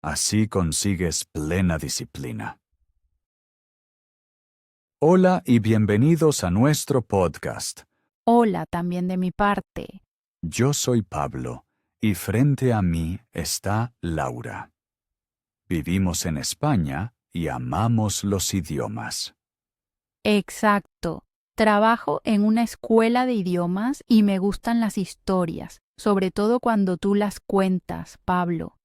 Así consigues plena disciplina. Hola y bienvenidos a nuestro podcast. Hola también de mi parte. Yo soy Pablo y frente a mí está Laura. Vivimos en España y amamos los idiomas. Exacto. Trabajo en una escuela de idiomas y me gustan las historias, sobre todo cuando tú las cuentas, Pablo.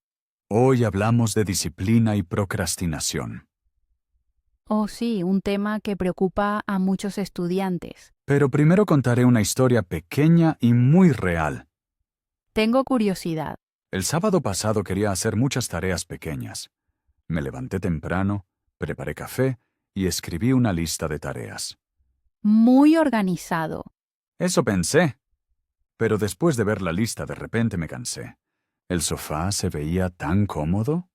Hoy hablamos de disciplina y procrastinación. Oh, sí, un tema que preocupa a muchos estudiantes. Pero primero contaré una historia pequeña y muy real. Tengo curiosidad. El sábado pasado quería hacer muchas tareas pequeñas. Me levanté temprano, preparé café y escribí una lista de tareas. Muy organizado. Eso pensé. Pero después de ver la lista de repente me cansé. El sofá se veía tan cómodo.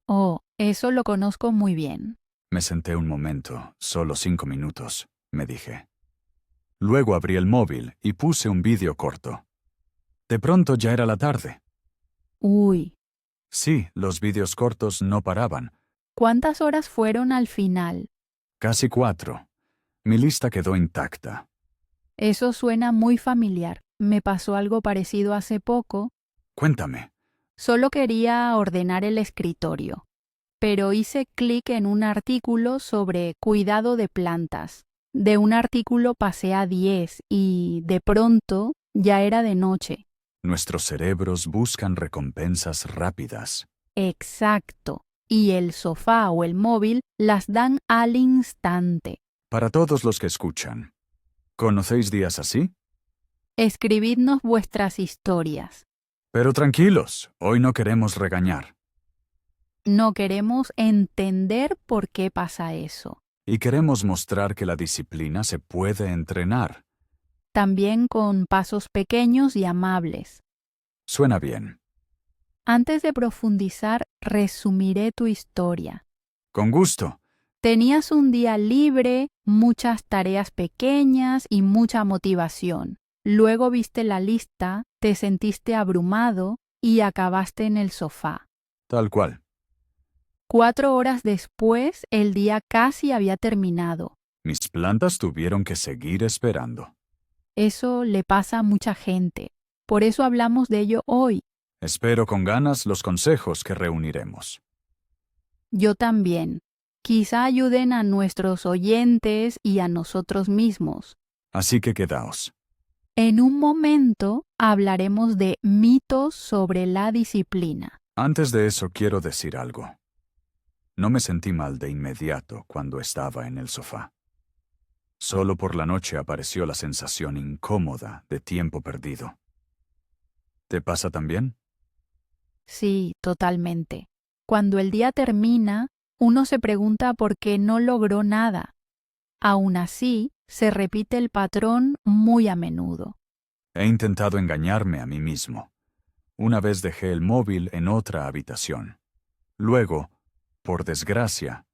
Oh, eso lo conozco muy bien. Me senté un momento, solo 5 minutos, me dije. Luego abrí el móvil y puse un vídeo corto. De pronto ya era la tarde. Uy, Sí, los vídeos cortos no paraban. ¿cuántas horas fueron al final? Casi 4. Mi lista quedó intacta. Eso suena muy familiar. Me pasó algo parecido hace poco. Cuéntame. Solo quería ordenar el escritorio, pero hice clic en un artículo sobre cuidado de plantas. De un artículo pasé a 10 y, de pronto, ya era de noche. Nuestros cerebros buscan recompensas rápidas. Exacto. Y el sofá o el móvil las dan al instante. Para todos los que escuchan, ¿conocéis días así? Escribidnos vuestras historias. Pero tranquilos, hoy no queremos regañar. No queremos entender por qué pasa eso. Y queremos mostrar que la disciplina se puede entrenar. También con pasos pequeños y amables. Suena bien. Antes de profundizar, resumiré tu historia. Con gusto. Tenías un día libre, muchas tareas pequeñas y mucha motivación. Luego viste la lista, te sentiste abrumado y acabaste en el sofá. Tal cual. 4 horas después, el día casi había terminado. Mis plantas tuvieron que seguir esperando. Eso le pasa a mucha gente. Por eso hablamos de ello hoy. Espero con ganas los consejos que reuniremos. Yo también. Quizá ayuden a nuestros oyentes y a nosotros mismos. Así que quedaos. En un momento hablaremos de mitos sobre la disciplina. Antes de eso quiero decir algo. No me sentí mal de inmediato cuando estaba en el sofá. Solo por la noche apareció la sensación incómoda de tiempo perdido. ¿Te pasa también? Sí, totalmente. Cuando el día termina, uno se pregunta por qué no logró nada. Aún así, se repite el patrón muy a menudo. He intentado engañarme a mí mismo. Una vez dejé el móvil en otra habitación. Luego, por desgracia,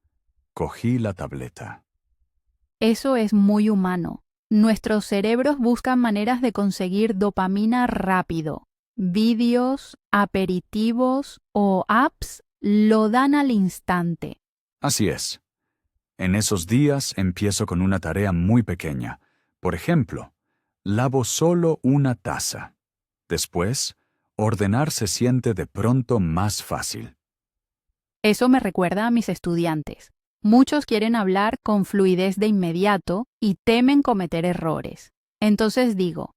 cogí la tableta. Eso es muy humano. Nuestros cerebros buscan maneras de conseguir dopamina rápido. Vídeos, aperitivos o apps lo dan al instante. Así es. En esos días empiezo con una tarea muy pequeña. Por ejemplo, lavo solo una taza. Después, ordenar se siente de pronto más fácil. Eso me recuerda a mis estudiantes. Muchos quieren hablar con fluidez de inmediato y temen cometer errores. Entonces digo,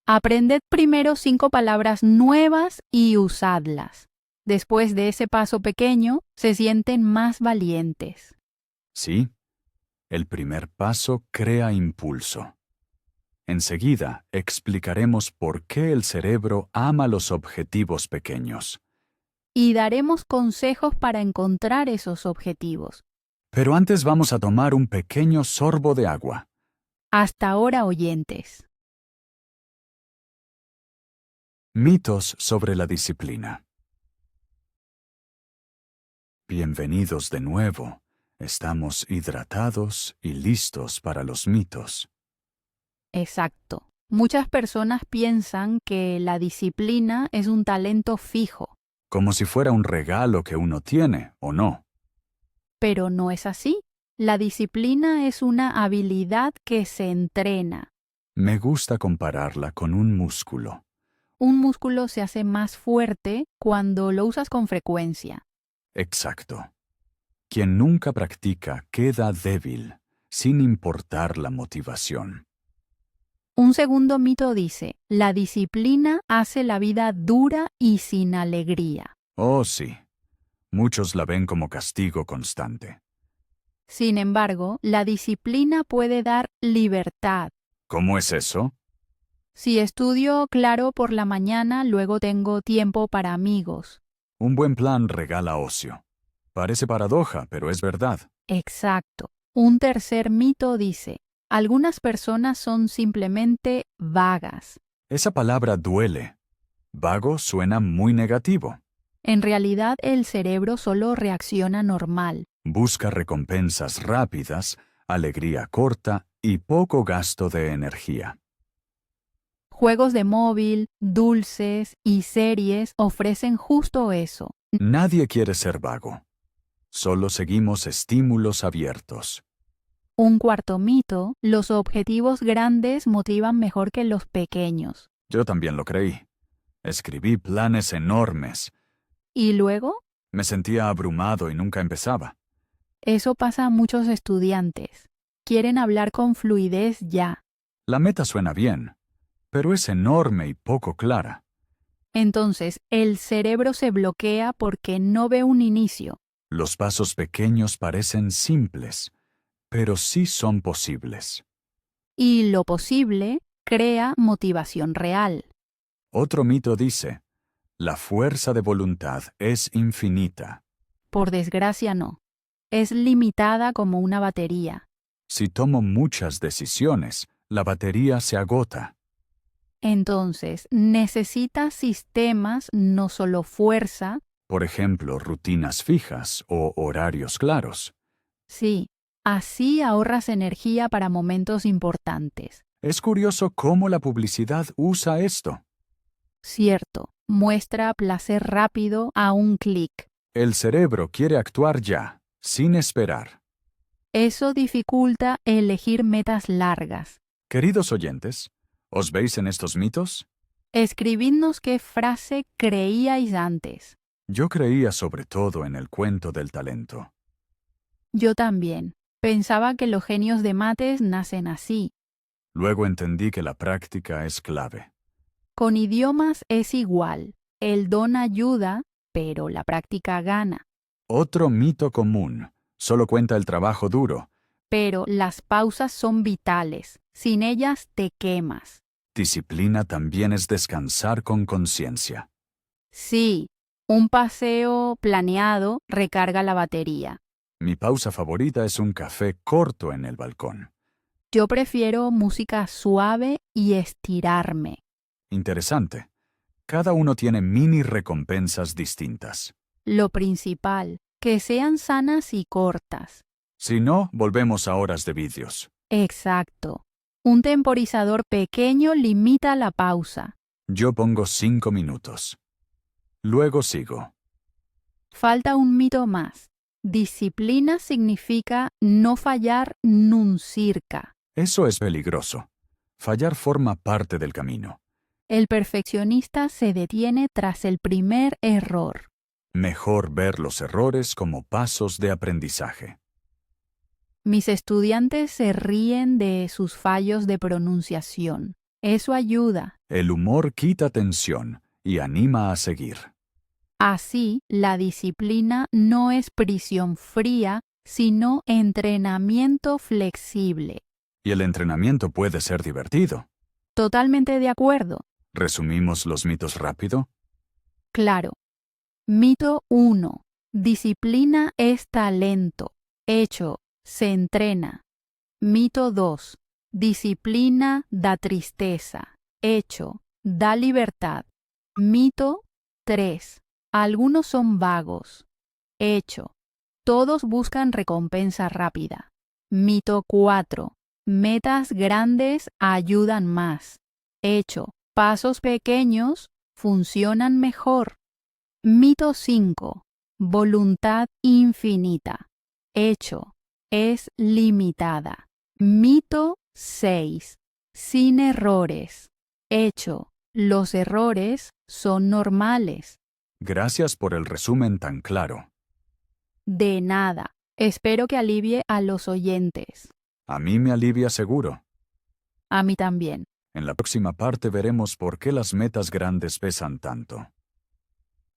aprended primero 5 palabras nuevas y usadlas. Después de ese paso pequeño, se sienten más valientes. Sí, el primer paso crea impulso. Enseguida explicaremos por qué el cerebro ama los objetivos pequeños. Y daremos consejos para encontrar esos objetivos. Pero antes vamos a tomar un pequeño sorbo de agua. Hasta ahora, oyentes. Mitos sobre la disciplina. Bienvenidos de nuevo. Estamos hidratados y listos para los mitos. Exacto. Muchas personas piensan que la disciplina es un talento fijo. como si fuera un regalo que uno tiene, ¿o no? Pero no es así. La disciplina es una habilidad que se entrena. Me gusta compararla con un músculo. Un músculo se hace más fuerte cuando lo usas con frecuencia. Exacto. Quien nunca practica queda débil, sin importar la motivación. Un segundo mito dice, la disciplina hace la vida dura y sin alegría. Oh, sí. Muchos la ven como castigo constante. Sin embargo, la disciplina puede dar libertad. ¿Cómo es eso? Si estudio claro por la mañana, luego tengo tiempo para amigos. Un buen plan regala ocio. Parece paradoja, pero es verdad. Exacto. Un tercer mito dice, algunas personas son simplemente vagas. Esa palabra duele. Vago suena muy negativo. En realidad, el cerebro solo reacciona normal. Busca recompensas rápidas, alegría corta y poco gasto de energía. Juegos de móvil, dulces y series ofrecen justo eso. Nadie quiere ser vago. Solo seguimos estímulos abiertos. Un cuarto mito, los objetivos grandes motivan mejor que los pequeños. Yo también lo creí. Escribí planes enormes. ¿Y luego? Me sentía abrumado y nunca empezaba. Eso pasa a muchos estudiantes. Quieren hablar con fluidez ya. La meta suena bien, pero es enorme y poco clara. Entonces, el cerebro se bloquea porque no ve un inicio. Los pasos pequeños parecen simples, pero sí son posibles. Y lo posible crea motivación real. Otro mito dice, la fuerza de voluntad es infinita. Por desgracia no. Es limitada como una batería. Si tomo muchas decisiones, la batería se agota. Entonces, necesitas sistemas, no solo fuerza. Por ejemplo, rutinas fijas o horarios claros. Sí, así ahorras energía para momentos importantes. Es curioso cómo la publicidad usa esto. Cierto, muestra placer rápido a un clic. El cerebro quiere actuar ya, sin esperar. Eso dificulta elegir metas largas. Queridos oyentes, ¿os veis en estos mitos? Escribidnos qué frase creíais antes. Yo creía sobre todo en el cuento del talento. Yo también. Pensaba que los genios de mates nacen así. Luego entendí que la práctica es clave. Con idiomas es igual. El don ayuda, pero la práctica gana. Otro mito común, solo cuenta el trabajo duro. Pero las pausas son vitales. Sin ellas te quemas. Disciplina también es descansar con conciencia. Sí, un paseo planeado recarga la batería. Mi pausa favorita es un café corto en el balcón. Yo prefiero música suave y estirarme. Interesante. Cada uno tiene mini recompensas distintas. Lo principal, que sean sanas y cortas. Si no, volvemos a horas de vídeos. Exacto. Un temporizador pequeño limita la pausa. Yo pongo 5 minutos. Luego sigo. Falta un mito más. Disciplina significa no fallar nunca. Eso es peligroso. Fallar forma parte del camino. El perfeccionista se detiene tras el primer error. Mejor ver los errores como pasos de aprendizaje. Mis estudiantes se ríen de sus fallos de pronunciación. Eso ayuda. El humor quita tensión y anima a seguir. Así, la disciplina no es prisión fría, sino entrenamiento flexible. Y el entrenamiento puede ser divertido. Totalmente de acuerdo. ¿Resumimos los mitos rápido? Claro. Mito 1. Disciplina es talento. Hecho, se entrena. Mito 2. Disciplina da tristeza. Hecho, da libertad. Mito 3. Algunos son vagos. Hecho, todos buscan recompensa rápida. Mito 4. Metas grandes ayudan más. Hecho, pasos pequeños funcionan mejor. Mito 5. Voluntad infinita. Hecho. Es limitada. Mito 6. Sin errores. Hecho. Los errores son normales. Gracias por el resumen tan claro. De nada. Espero que alivie a los oyentes. A mí me alivia seguro. A mí también. En la próxima parte veremos por qué las metas grandes pesan tanto.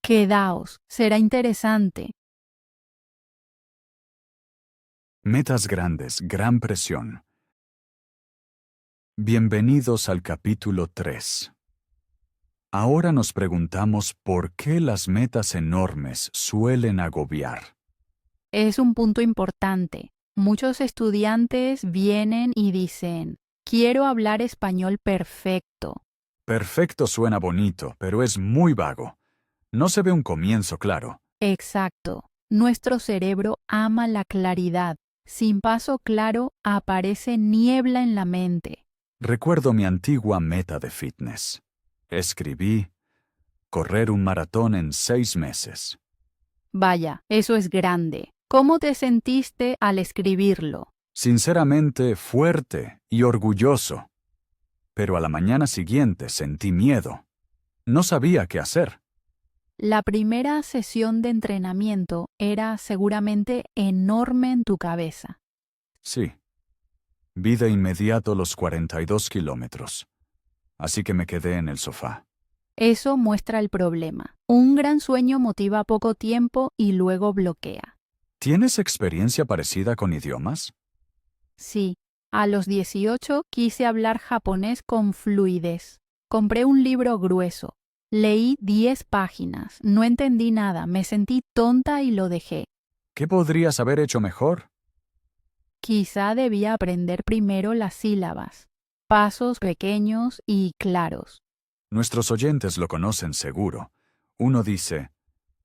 Quedaos. Será interesante. Metas grandes, gran presión. Bienvenidos al capítulo 3. Ahora nos preguntamos por qué las metas enormes suelen agobiar. Es un punto importante. Muchos estudiantes vienen y dicen, quiero hablar español perfecto. Perfecto suena bonito, pero es muy vago. No se ve un comienzo claro. Exacto. Nuestro cerebro ama la claridad. Sin paso claro aparece niebla en la mente. Recuerdo mi antigua meta de fitness. Escribí correr un maratón en 6 meses. Vaya, eso es grande. ¿Cómo te sentiste al escribirlo? Sinceramente, fuerte y orgulloso. Pero a la mañana siguiente sentí miedo. No sabía qué hacer. La primera sesión de entrenamiento era seguramente enorme en tu cabeza. Sí. Vi de inmediato los 42 kilómetros. Así que me quedé en el sofá. Eso muestra el problema. Un gran sueño motiva poco tiempo y luego bloquea. ¿Tienes experiencia parecida con idiomas? Sí, a los 18 quise hablar japonés con fluidez. Compré un libro grueso. Leí 10 páginas. No entendí nada. Me sentí tonta y lo dejé. ¿Qué podrías haber hecho mejor? Quizá debía aprender primero las sílabas. Pasos pequeños y claros. Nuestros oyentes lo conocen seguro. Uno dice,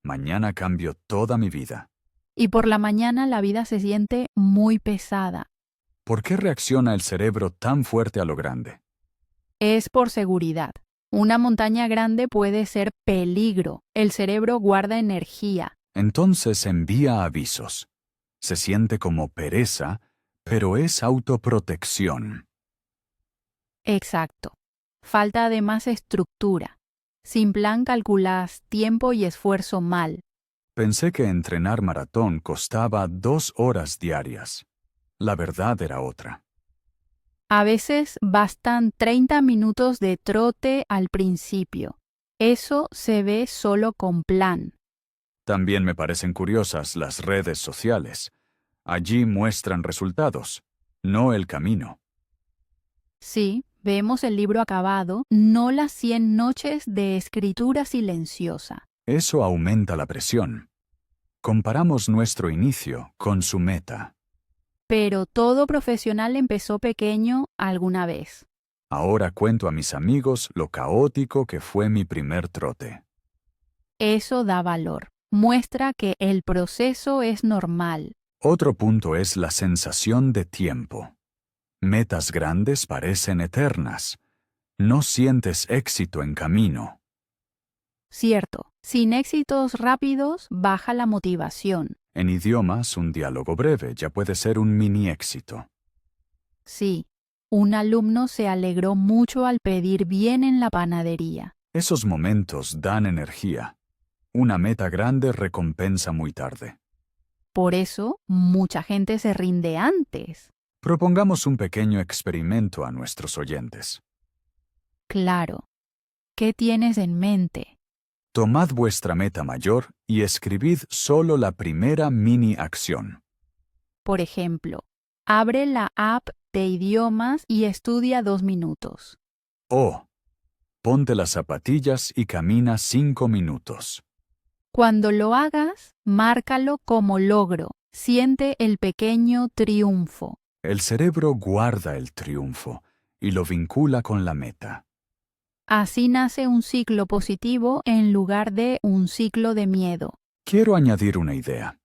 mañana cambio toda mi vida. Y por la mañana la vida se siente muy pesada. ¿Por qué reacciona el cerebro tan fuerte a lo grande? Es por seguridad. Una montaña grande puede ser peligro. El cerebro guarda energía. Entonces envía avisos. Se siente como pereza, pero es autoprotección. Exacto. Falta además estructura. Sin plan calculas tiempo y esfuerzo mal. Pensé que entrenar maratón costaba 2 horas diarias. La verdad era otra. A veces bastan 30 minutos de trote al principio. Eso se ve solo con plan. También me parecen curiosas las redes sociales. Allí muestran resultados, no el camino. Sí, vemos el libro acabado, no las 100 noches de escritura silenciosa. Eso aumenta la presión. Comparamos nuestro inicio con su meta. Pero todo profesional empezó pequeño alguna vez. Ahora cuento a mis amigos lo caótico que fue mi primer trote. Eso da valor. Muestra que el proceso es normal. Otro punto es la sensación de tiempo. Metas grandes parecen eternas. No sientes éxito en camino. Cierto, sin éxitos rápidos baja la motivación. En idiomas, un diálogo breve ya puede ser un mini éxito. Sí, un alumno se alegró mucho al pedir bien en la panadería. Esos momentos dan energía. Una meta grande recompensa muy tarde. Por eso, mucha gente se rinde antes. Propongamos un pequeño experimento a nuestros oyentes. Claro. ¿Qué tienes en mente? Tomad vuestra meta mayor y escribid solo la primera mini acción. Por ejemplo, abre la app de idiomas y estudia 2 minutos. O, ponte las zapatillas y camina 5 minutos. Cuando lo hagas, márcalo como logro. Siente el pequeño triunfo. El cerebro guarda el triunfo y lo vincula con la meta. Así nace un ciclo positivo en lugar de un ciclo de miedo. Quiero añadir una idea.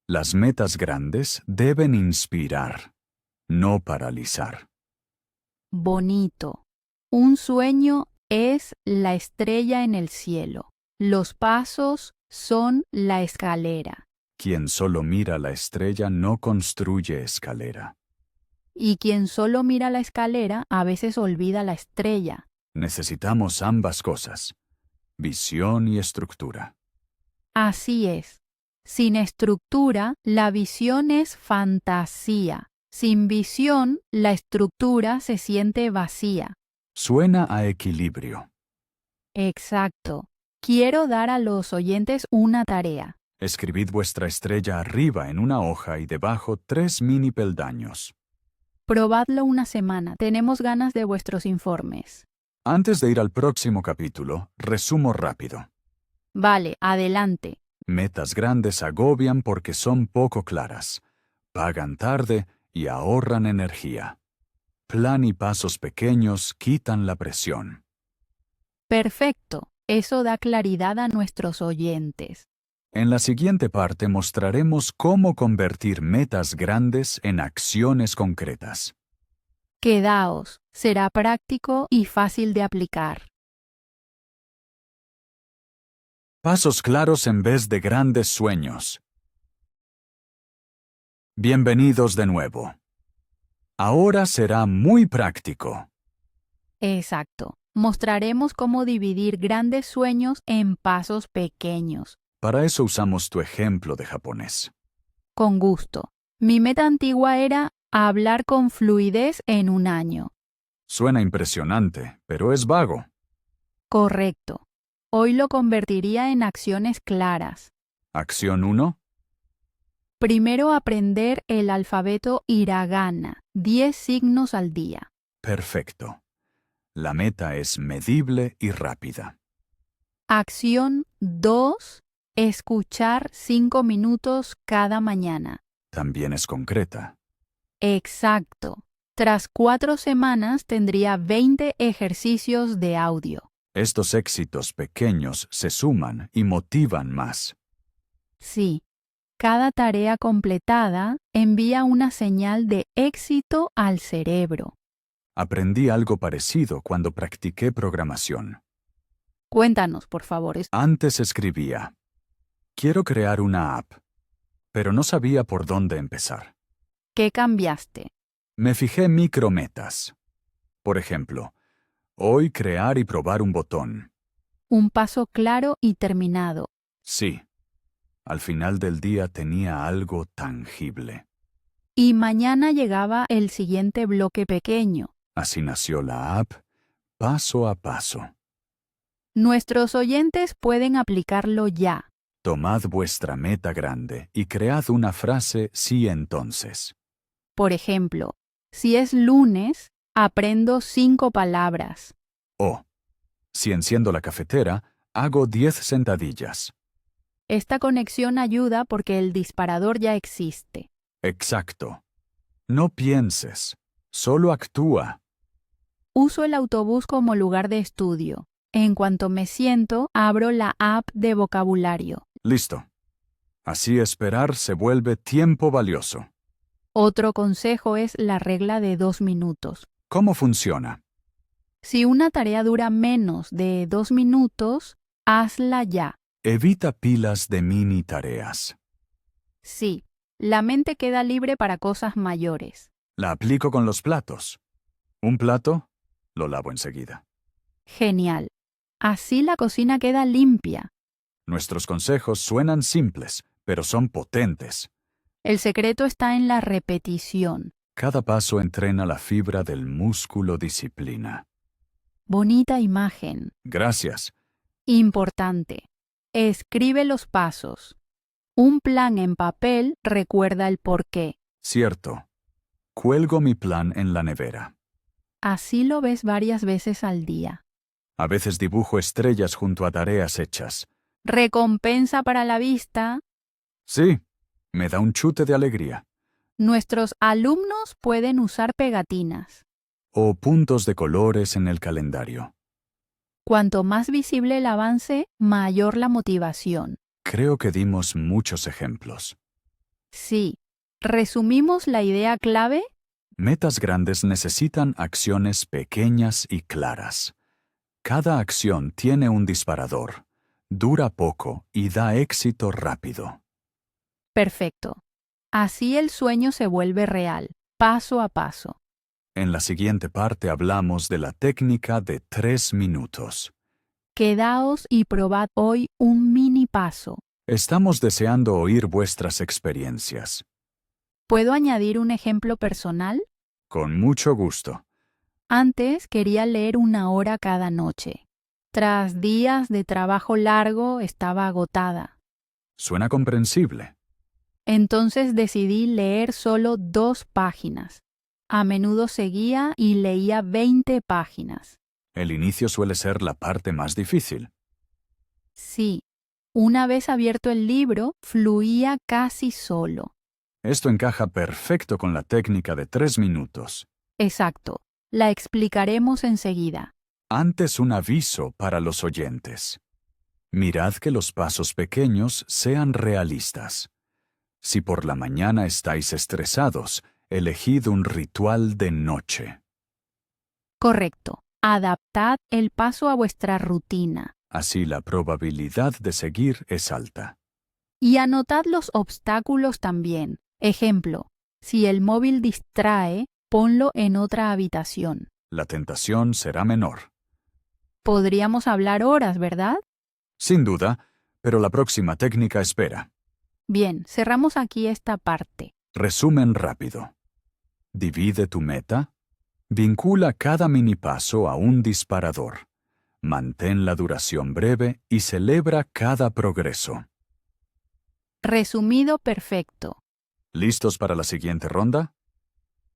Las metas grandes deben inspirar, no paralizar. Bonito. Un sueño es la estrella en el cielo. Los pasos son la escalera. Quien solo mira la estrella no construye escalera. Y quien solo mira la escalera a veces olvida la estrella. Necesitamos ambas cosas, visión y estructura. Así es. Sin estructura, la visión es fantasía. Sin visión, la estructura se siente vacía. Suena a equilibrio. Exacto. Quiero dar a los oyentes una tarea. Escribid vuestra estrella arriba en una hoja y debajo 3 mini peldaños. Probadlo una semana. Tenemos ganas de vuestros informes. Antes de ir al próximo capítulo, resumo rápido. Vale, adelante. Metas grandes agobian porque son poco claras, pagan tarde y ahorran energía. Plan y pasos pequeños quitan la presión. Perfecto. Eso da claridad a nuestros oyentes. En la siguiente parte mostraremos cómo convertir metas grandes en acciones concretas. Quedaos. Será práctico y fácil de aplicar. Pasos claros en vez de grandes sueños. Bienvenidos de nuevo. Ahora será muy práctico. Exacto. Mostraremos cómo dividir grandes sueños en pasos pequeños. Para eso usamos tu ejemplo de japonés. Con gusto. Mi meta antigua era hablar con fluidez en un año. Suena impresionante, pero es vago. Correcto. Hoy lo convertiría en acciones claras. Acción 1. Primero aprender el alfabeto hiragana, 10 signos al día. Perfecto. La meta es medible y rápida. Acción 2. Escuchar 5 minutos cada mañana. También es concreta. Exacto. Tras 4 semanas tendría 20 ejercicios de audio. Estos éxitos pequeños se suman y motivan más. Sí. Cada tarea completada envía una señal de éxito al cerebro. Aprendí algo parecido cuando practiqué programación. Cuéntanos, por favor. Antes escribía, quiero crear una app, pero no sabía por dónde empezar. ¿Qué cambiaste? Me fijé micrometas. Por ejemplo, hoy crear y probar un botón. Un paso claro y terminado. Sí. Al final del día tenía algo tangible. Y mañana llegaba el siguiente bloque pequeño. Así nació la app, paso a paso. Nuestros oyentes pueden aplicarlo ya. Tomad vuestra meta grande y cread una frase sí entonces. Por ejemplo, si es lunes, aprendo 5 palabras. O, si enciendo la cafetera, hago 10 sentadillas. Esta conexión ayuda porque el disparador ya existe. Exacto. No pienses, solo actúa. Uso el autobús como lugar de estudio. En cuanto me siento, abro la app de vocabulario. Listo. Así esperar se vuelve tiempo valioso. Otro consejo es la regla de 2 minutos. ¿Cómo funciona? Si una tarea dura menos de 2 minutos, hazla ya. Evita pilas de mini tareas. Sí, la mente queda libre para cosas mayores. La aplico con los platos. Un plato, lo lavo enseguida. Genial. Así la cocina queda limpia. Nuestros consejos suenan simples, pero son potentes. El secreto está en la repetición. Cada paso entrena la fibra del músculo disciplina. Bonita imagen. Gracias. Importante. Escribe los pasos. Un plan en papel recuerda el porqué. Cierto. Cuelgo mi plan en la nevera. Así lo ves varias veces al día. A veces dibujo estrellas junto a tareas hechas. Recompensa para la vista. Sí, me da un chute de alegría. Nuestros alumnos pueden usar pegatinas. O puntos de colores en el calendario. Cuanto más visible el avance, mayor la motivación. Creo que dimos muchos ejemplos. Sí. ¿Resumimos la idea clave? Metas grandes necesitan acciones pequeñas y claras. Cada acción tiene un disparador. Dura poco y da éxito rápido. Perfecto. Así el sueño se vuelve real, paso a paso. En la siguiente parte hablamos de la técnica de 3 minutos. Quedaos y probad hoy un mini paso. Estamos deseando oír vuestras experiencias. ¿Puedo añadir un ejemplo personal? Con mucho gusto. Antes quería leer 1 hora cada noche. Tras días de trabajo largo estaba agotada. Suena comprensible. Entonces decidí leer solo 2 páginas. A menudo seguía y leía 20 páginas. El inicio suele ser la parte más difícil. Sí, una vez abierto el libro, fluía casi solo. Esto encaja perfecto con la técnica de 3 minutos. Exacto. La explicaremos enseguida. Antes un aviso para los oyentes. Mirad que los pasos pequeños sean realistas. Si por la mañana estáis estresados, elegid un ritual de noche. Correcto. Adaptad el paso a vuestra rutina. Así la probabilidad de seguir es alta. Y anotad los obstáculos también. Ejemplo, si el móvil distrae, ponlo en otra habitación. La tentación será menor. Podríamos hablar horas, ¿verdad? Sin duda, pero la próxima técnica espera. Bien, cerramos aquí esta parte. Resumen rápido. Divide tu meta. Vincula cada mini paso a un disparador. Mantén la duración breve y celebra cada progreso. Resumido perfecto. ¿Listos para la siguiente ronda?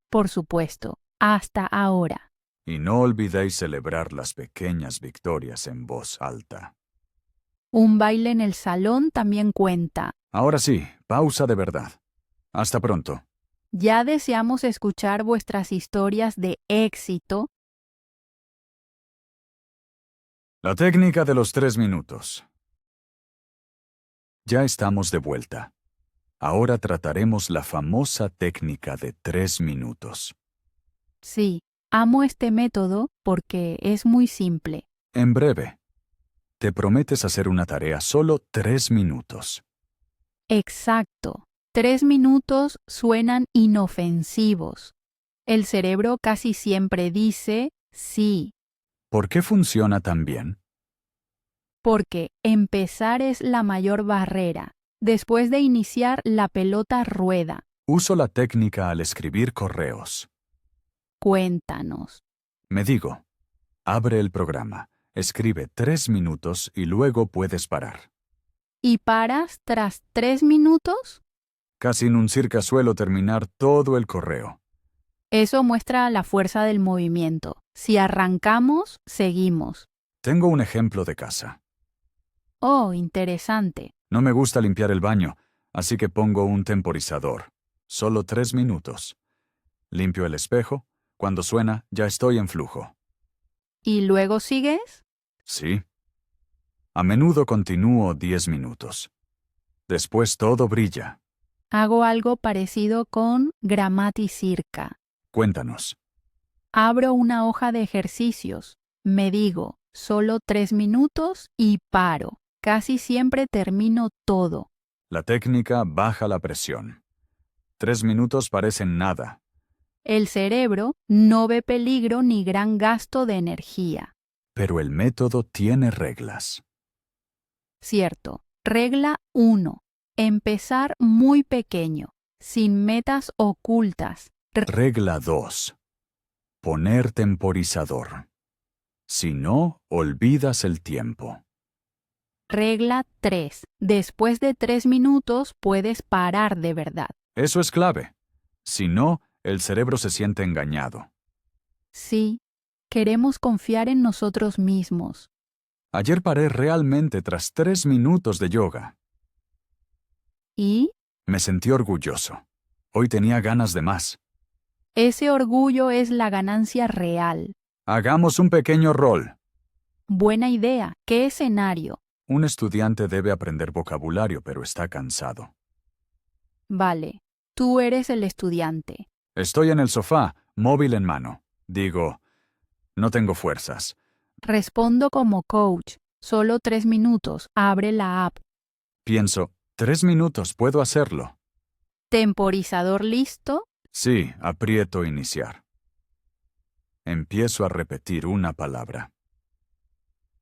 Por supuesto. Hasta ahora. Y no olvidéis celebrar las pequeñas victorias en voz alta. Un baile en el salón también cuenta. Ahora sí, pausa de verdad. Hasta pronto. Ya deseamos escuchar vuestras historias de éxito. La técnica de los 3 minutos. Ya estamos de vuelta. Ahora trataremos la famosa técnica de 3 minutos. Sí, amo este método porque es muy simple. En breve, te prometes hacer una tarea solo 3 minutos. Exacto. 3 minutos suenan inofensivos. El cerebro casi siempre dice sí, ¿Por qué funciona tan bien? porque empezar es la mayor barrera. Después de iniciar, la pelota rueda. Uso la técnica al escribir correos. Cuéntanos. Me digo, abre el programa, escribe 3 minutos y luego puedes parar. ¿Y paras tras 3 minutos? Casi en un circa suelo terminar todo el correo. Eso muestra la fuerza del movimiento. Si arrancamos, seguimos. Tengo un ejemplo de casa. Oh, interesante. No me gusta limpiar el baño, así que pongo un temporizador. Solo 3 minutos. Limpio el espejo. Cuando suena, ya estoy en flujo. ¿Y luego sigues? Sí. A menudo continúo 10 minutos. Después todo brilla. Hago algo parecido con Gramaticirca. Cuéntanos. Abro una hoja de ejercicios. Me digo, solo 3 minutos y paro. Casi siempre termino todo. La técnica baja la presión. 3 minutos parecen nada. El cerebro no ve peligro ni gran gasto de energía. Pero el método tiene reglas. Cierto. Regla 1. Empezar muy pequeño, sin metas ocultas. Regla 2. Poner temporizador. Si no, olvidas el tiempo. Regla 3. Después de 3 minutos puedes parar de verdad. Eso es clave. Si no, el cerebro se siente engañado. Sí, queremos confiar en nosotros mismos. Ayer paré realmente tras 3 minutos de yoga. Y Me sentí orgulloso. Hoy tenía ganas de más. ese orgullo es la ganancia real. Hagamos un pequeño rol. Buena idea. ¿Qué escenario? Un estudiante debe aprender vocabulario, pero está cansado. Vale, tú eres el estudiante. Estoy en el sofá, móvil en mano. Digo, no tengo fuerzas. Respondo como coach. Solo 3 minutos. Abre la app. Pienso, 3 minutos, puedo hacerlo. ¿Temporizador listo? Sí, aprieto iniciar. Empiezo a repetir una palabra.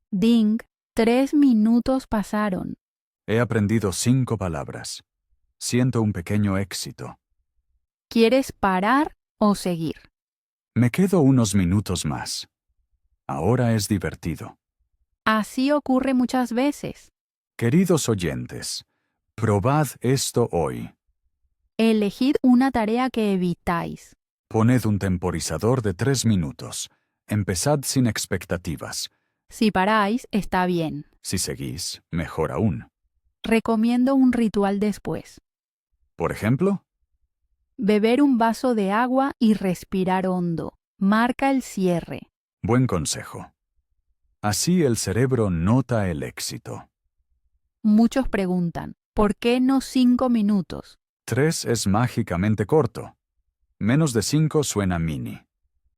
Ding. 3 minutos pasaron. He aprendido 5 palabras. Siento un pequeño éxito. ¿Quieres parar o seguir? Me quedo unos minutos más. Ahora es divertido. Así ocurre muchas veces. Queridos oyentes, probad esto hoy. Elegid una tarea que evitáis. Poned un temporizador de 3 minutos. Empezad sin expectativas. Si paráis, está bien. Si seguís, mejor aún. Recomiendo un ritual después. Por ejemplo, Beber un vaso de agua y respirar hondo. Marca el cierre. buen consejo. Así el cerebro nota el éxito. Muchos preguntan, ¿por qué no 5 minutos? 3 es mágicamente corto. Menos de 5 suena mini.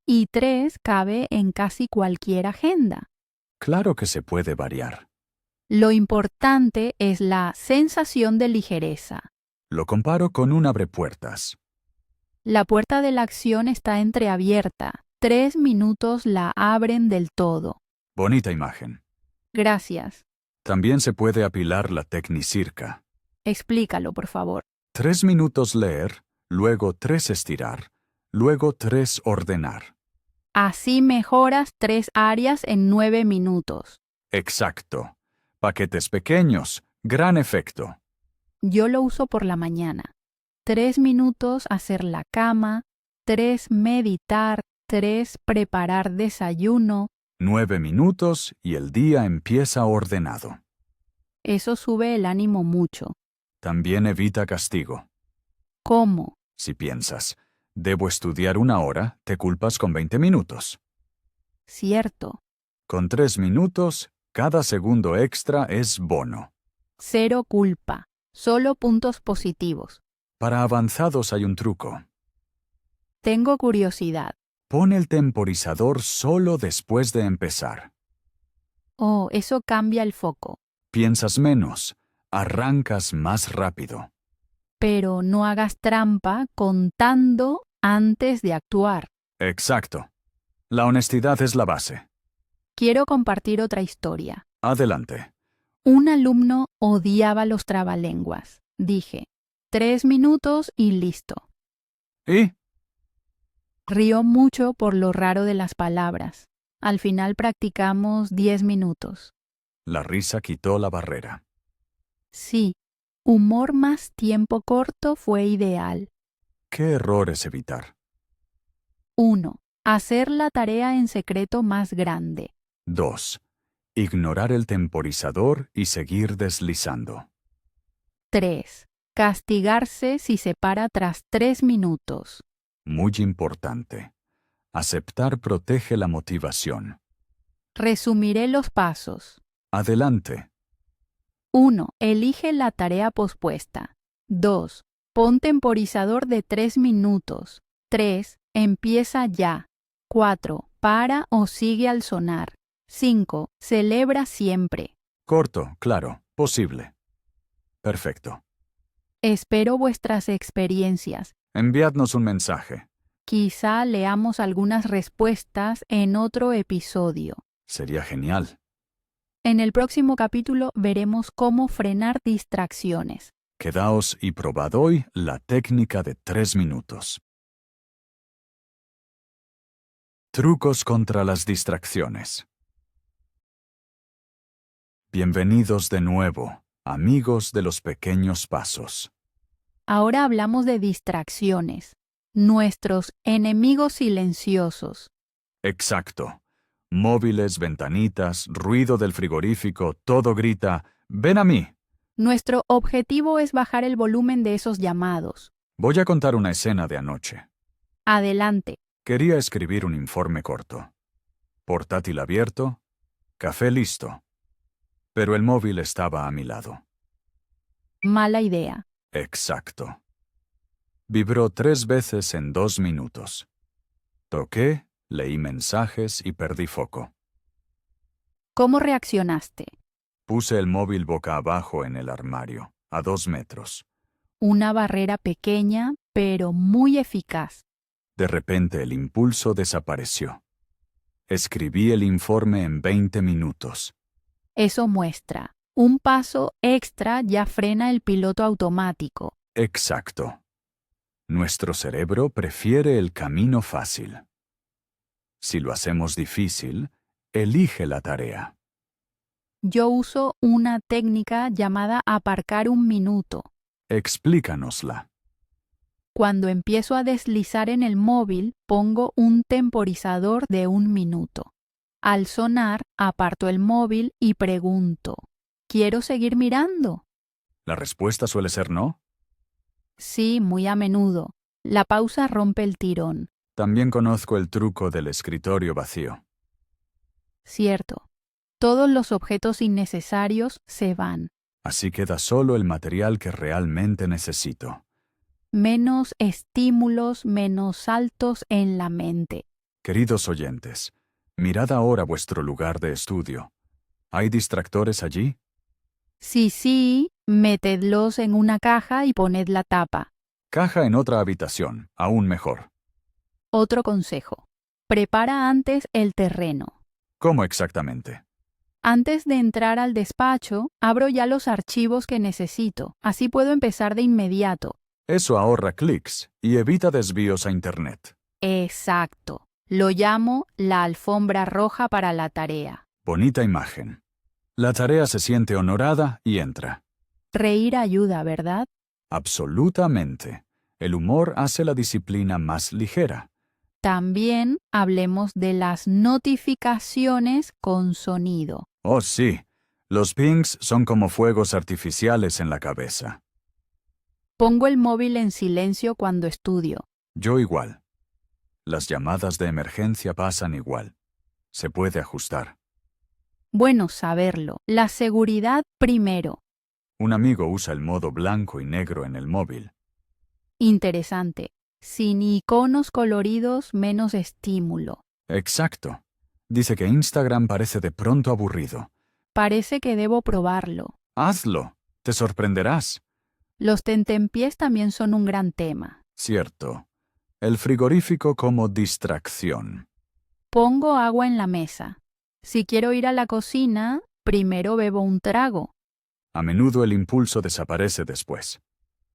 Y 3 cabe en casi cualquier agenda. Claro que se puede variar. Lo importante es la sensación de ligereza. Lo comparo con un abrepuertas. La puerta de la acción está entreabierta. 3 minutos la abren del todo. Bonita imagen. Gracias. También se puede apilar la tecnicirca. Explícalo, por favor. 3 minutos leer, luego 3 estirar, luego 3 ordenar. Así mejoras 3 áreas en 9 minutos. Exacto. Paquetes pequeños, gran efecto. Yo lo uso por la mañana. 3 minutos hacer la cama, 3 meditar, 3 preparar desayuno. 9 minutos y el día empieza ordenado. Eso sube el ánimo mucho. También evita castigo. ¿Cómo? Si piensas, debo estudiar 1 hora, te culpas con 20 minutos. Cierto. Con 3 minutos, cada segundo extra es bono. 0 culpa. Solo puntos positivos. Para avanzados hay un truco. Tengo curiosidad. Pon el temporizador solo después de empezar. Oh, eso cambia el foco. Piensas menos, arrancas más rápido. Pero no hagas trampa contando antes de actuar. Exacto. La honestidad es la base. Quiero compartir otra historia. Adelante. Un alumno odiaba los trabalenguas. Dije, 3 minutos y listo. ¿Y? Rió mucho por lo raro de las palabras. Al final practicamos 10 minutos. La risa quitó la barrera. Sí, humor más tiempo corto fue ideal. ¿Qué errores evitar? 1. Hacer la tarea en secreto más grande. 2. Ignorar el temporizador y seguir deslizando. 3. Castigarse si se para tras 3 minutos. Muy importante. Aceptar protege la motivación. Resumiré los pasos. Adelante. 1. Elige la tarea pospuesta. 2. Pon temporizador de 3 minutos. 3. Empieza ya. 4. Para o sigue al sonar. 5. Celebra siempre. Corto, claro, posible. Perfecto. Espero vuestras experiencias. Enviadnos un mensaje. Quizá leamos algunas respuestas en otro episodio. Sería genial. En el próximo capítulo veremos cómo frenar distracciones. Quedaos y probad hoy la técnica de 3 minutos. Trucos contra las distracciones. Bienvenidos de nuevo, amigos de los pequeños pasos. Ahora hablamos de distracciones, nuestros enemigos silenciosos. Exacto. Móviles, ventanitas, ruido del frigorífico, todo grita, ¡ven a mí! Nuestro objetivo es bajar el volumen de esos llamados. Voy a contar una escena de anoche. Adelante. Quería escribir un informe corto. Portátil abierto, café listo. Pero el móvil estaba a mi lado. Mala idea. Exacto. Vibró 3 veces en 2 minutos. Toqué, leí mensajes y perdí foco. ¿Cómo reaccionaste? Puse el móvil boca abajo en el armario, a 2 metros. Una barrera pequeña, pero muy eficaz. De repente el impulso desapareció. Escribí el informe en 20 minutos. Eso muestra. Un paso extra ya frena el piloto automático. Exacto. Nuestro cerebro prefiere el camino fácil. Si lo hacemos difícil, elige la tarea. Yo uso una técnica llamada aparcar un minuto. Explícanosla. Cuando empiezo a deslizar en el móvil, pongo un temporizador de 1 minuto. Al sonar, aparto el móvil y pregunto, ¿quiero seguir mirando? ¿La respuesta suele ser no? Sí, muy a menudo. La pausa rompe el tirón. También conozco el truco del escritorio vacío. Cierto. Todos los objetos innecesarios se van. Así queda solo el material que realmente necesito. Menos estímulos, menos saltos en la mente. Queridos oyentes, mirad ahora vuestro lugar de estudio. ¿Hay distractores allí? Sí, metedlos en una caja y poned la tapa. Caja en otra habitación, aún mejor. Otro consejo. Prepara antes el terreno. ¿Cómo exactamente? Antes de entrar al despacho, abro ya los archivos que necesito. Así puedo empezar de inmediato. Eso ahorra clics y evita desvíos a Internet. Exacto. Lo llamo la alfombra roja para la tarea. Bonita imagen. La tarea se siente honorada y entra. Reír ayuda, ¿verdad? Absolutamente. El humor hace la disciplina más ligera. También hablemos de las notificaciones con sonido. Oh, sí. Los pings son como fuegos artificiales en la cabeza. Pongo el móvil en silencio cuando estudio. Yo igual. Las llamadas de emergencia pasan igual. Se puede ajustar. Bueno saberlo. La seguridad primero. Un amigo usa el modo blanco y negro en el móvil. Interesante. Sin iconos coloridos, menos estímulo. Exacto. Dice que Instagram parece de pronto aburrido. Parece que debo probarlo. Hazlo. Te sorprenderás. Los tentempiés también son un gran tema. Cierto. El frigorífico como distracción. Pongo agua en la mesa. Si quiero ir a la cocina, primero bebo un trago. A menudo el impulso desaparece después.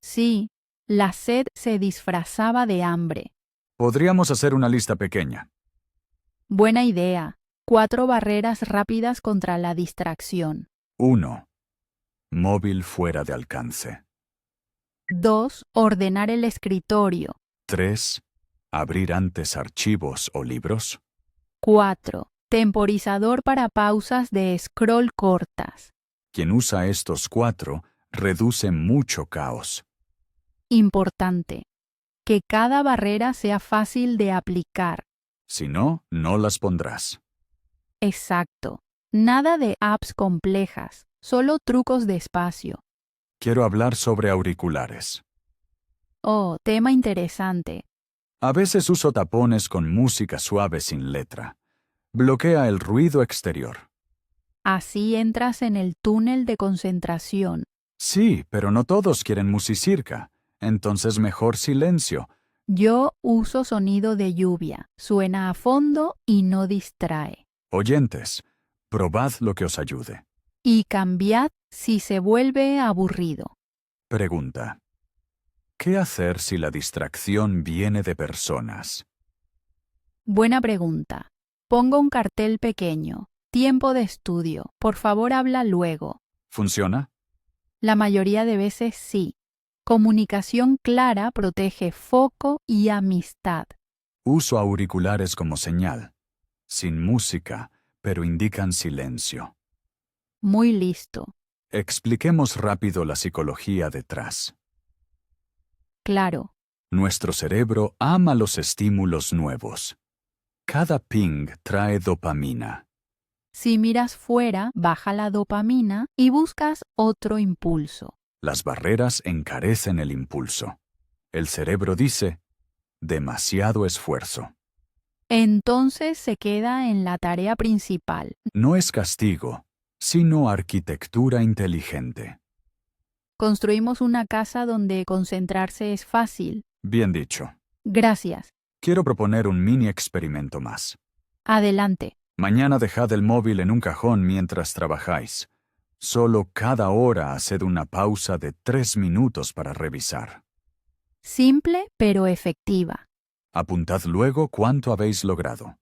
Sí, la sed se disfrazaba de hambre. Podríamos hacer una lista pequeña. Buena idea. 4 barreras rápidas contra la distracción. 1. Móvil fuera de alcance. 2. Ordenar el escritorio. 3. Abrir antes archivos o libros. 4. Temporizador para pausas de scroll cortas. Quien usa estos 4 reduce mucho caos. Importante. Que cada barrera sea fácil de aplicar. Si no, no las pondrás. Exacto. Nada de apps complejas, solo trucos de espacio. Quiero hablar sobre auriculares. Oh, tema interesante. A veces uso tapones con música suave sin letra. Bloquea el ruido exterior. Así entras en el túnel de concentración. Sí, pero no todos quieren musicirca. Entonces mejor silencio. Yo uso sonido de lluvia. Suena a fondo y no distrae. Oyentes, probad lo que os ayude. Y cambiad si se vuelve aburrido. Pregunta. ¿Qué hacer si la distracción viene de personas? Buena pregunta. Pongo un cartel pequeño. Tiempo de estudio. Por favor, habla luego. ¿Funciona? La mayoría de veces sí. Comunicación clara protege foco y amistad. Uso auriculares como señal. Sin música, pero indican silencio. Muy listo. Expliquemos rápido la psicología detrás. Claro. Nuestro cerebro ama los estímulos nuevos. Cada ping trae dopamina. Si miras fuera, baja la dopamina y buscas otro impulso. Las barreras encarecen el impulso. El cerebro dice, demasiado esfuerzo. Entonces se queda en la tarea principal. No es castigo, sino arquitectura inteligente. Construimos una casa donde concentrarse es fácil. Bien dicho. Gracias. Quiero proponer un mini experimento más. Adelante. Mañana dejad el móvil en un cajón mientras trabajáis. Solo cada hora haced una pausa de 3 minutos para revisar. Simple pero efectiva. Apuntad luego cuánto habéis logrado.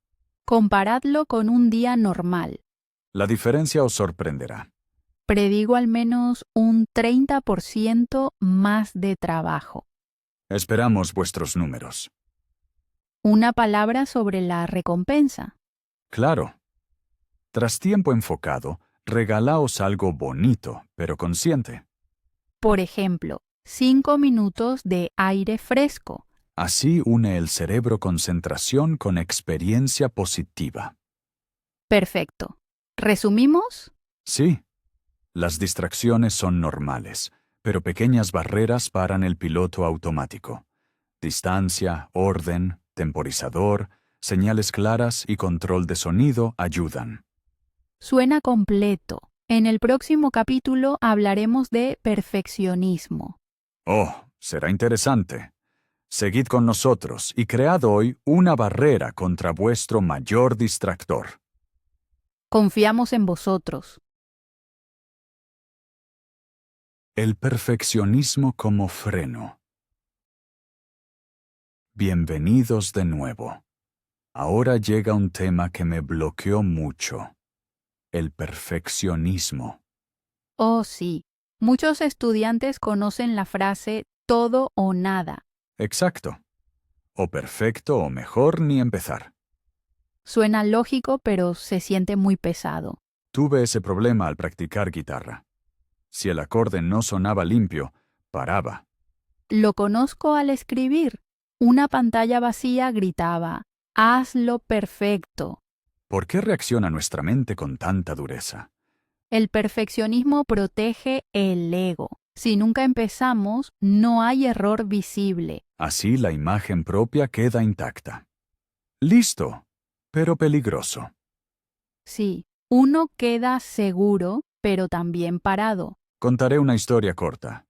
Comparadlo con un día normal. La diferencia os sorprenderá. Predigo al menos un 30% más de trabajo. Esperamos vuestros números. Una palabra sobre la recompensa. Claro. Tras tiempo enfocado, regalaos algo bonito, pero consciente. Por ejemplo, 5 minutos de aire fresco. Así une el cerebro concentración con experiencia positiva. Perfecto. ¿Resumimos? Sí, las distracciones son normales, pero pequeñas barreras paran el piloto automático. Distancia, orden, temporizador, señales claras y control de sonido ayudan. Suena completo. En el próximo capítulo hablaremos de perfeccionismo. Oh, será interesante. Seguid con nosotros y cread hoy una barrera contra vuestro mayor distractor. Confiamos en vosotros. El perfeccionismo como freno. Bienvenidos de nuevo. Ahora llega un tema que me bloqueó mucho. El perfeccionismo. Oh, sí. Muchos estudiantes conocen la frase todo o nada. Exacto. O perfecto o mejor ni empezar. Suena lógico, pero se siente muy pesado. Tuve ese problema al practicar guitarra. Si el acorde no sonaba limpio, paraba. Lo conozco al escribir. Una pantalla vacía gritaba, hazlo perfecto. ¿Por qué reacciona nuestra mente con tanta dureza? El perfeccionismo protege el ego. Si nunca empezamos, no hay error visible. Así la imagen propia queda intacta. Listo, pero peligroso. Sí, uno queda seguro, pero también parado. Contaré una historia corta.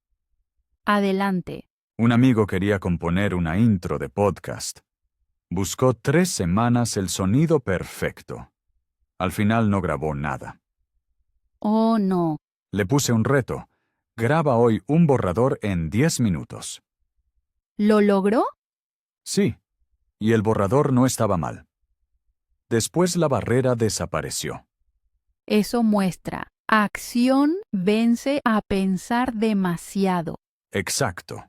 Adelante. Un amigo quería componer una intro de podcast. Buscó 3 semanas el sonido perfecto. Al final no grabó nada. Oh, no. Le puse un reto. Graba hoy un borrador en 10 minutos. ¿Lo logró? Sí, y el borrador no estaba mal. Después la barrera desapareció. Eso muestra, acción vence a pensar demasiado. Exacto.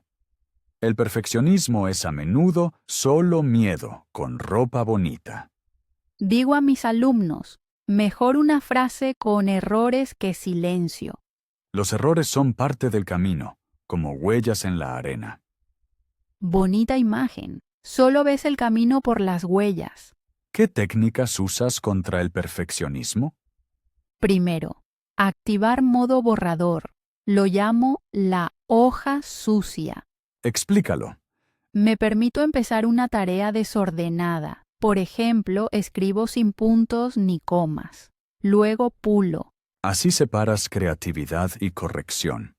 El perfeccionismo es a menudo solo miedo con ropa bonita. Digo a mis alumnos, mejor una frase con errores que silencio. Los errores son parte del camino, como huellas en la arena. Bonita imagen. Solo ves el camino por las huellas. ¿Qué técnicas usas contra el perfeccionismo? Primero, activar modo borrador. Lo llamo la hoja sucia. Explícalo. Me permito empezar una tarea desordenada. Por ejemplo, escribo sin puntos ni comas. Luego pulo. Así separas creatividad y corrección.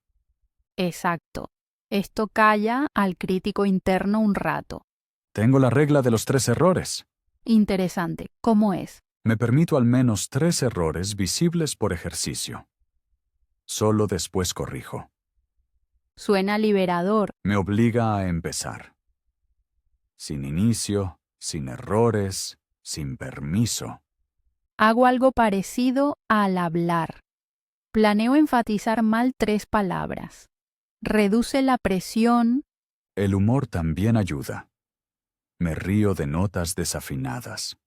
Exacto. Esto calla al crítico interno un rato. Tengo la regla de los 3 errores. Interesante. ¿Cómo es? Me permito al menos 3 errores visibles por ejercicio. Solo después corrijo. Suena liberador. Me obliga a empezar. Sin inicio, sin errores, sin permiso. Hago algo parecido al hablar. Planeo enfatizar mal 3 palabras. Reduce la presión. El humor también ayuda. Me río de notas desafinadas.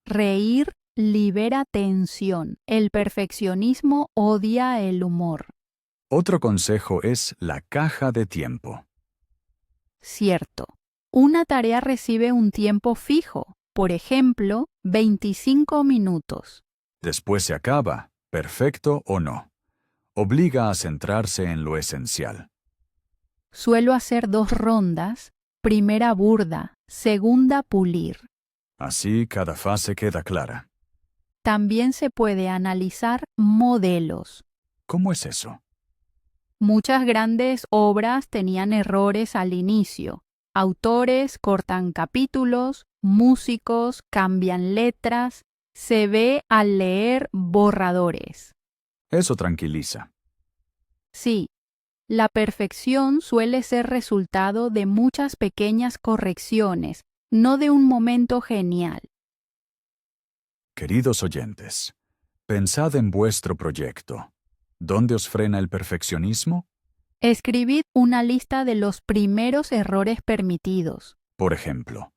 Reír libera tensión. El perfeccionismo odia el humor. Otro consejo es la caja de tiempo. Cierto. Una tarea recibe un tiempo fijo. Por ejemplo, 25 minutos. Después se acaba, perfecto o no. Obliga a centrarse en lo esencial. Suelo hacer 2 rondas. Primera burda, segunda pulir. Así cada fase queda clara. También se puede analizar modelos. ¿Cómo es eso? Muchas grandes obras tenían errores al inicio. Autores cortan capítulos, músicos cambian letras, se ve al leer borradores. Eso tranquiliza. Sí, la perfección suele ser resultado de muchas pequeñas correcciones, no de un momento genial. Queridos oyentes, pensad en vuestro proyecto. ¿Dónde os frena el perfeccionismo? Escribid una lista de los primeros errores permitidos. Por ejemplo,